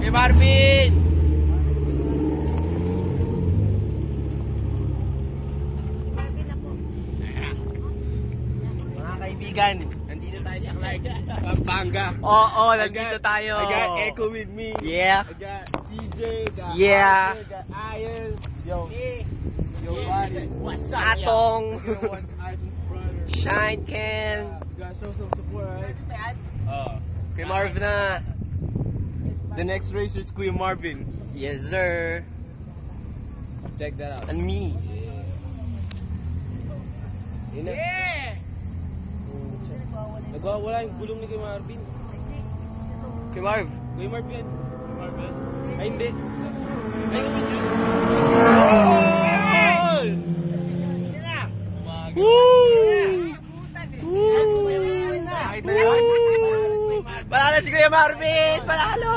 Kuya Marvin! Mga kaibigan, nandito tayo sa Clark, Pampanga. Oo, nandito tayo. I got Echo with me. Yeah. I got CJ, got Yeah. Arthur, got Ian. Yo, buddy. What's up, Atong. You know what's Ivan's brother? Shine Ken. Gotta show some support, right? Kay Marv na. The next racer is Kuya Marvin. Yes, sir. Check that out. And me. Yeah! Nagwawala yung gulong ni Kuya Marvin. Kay Marv. Kuya Marvin. Marvin? Ay, hindi. Ay, Panalo si Kuya Marvin! Panalo!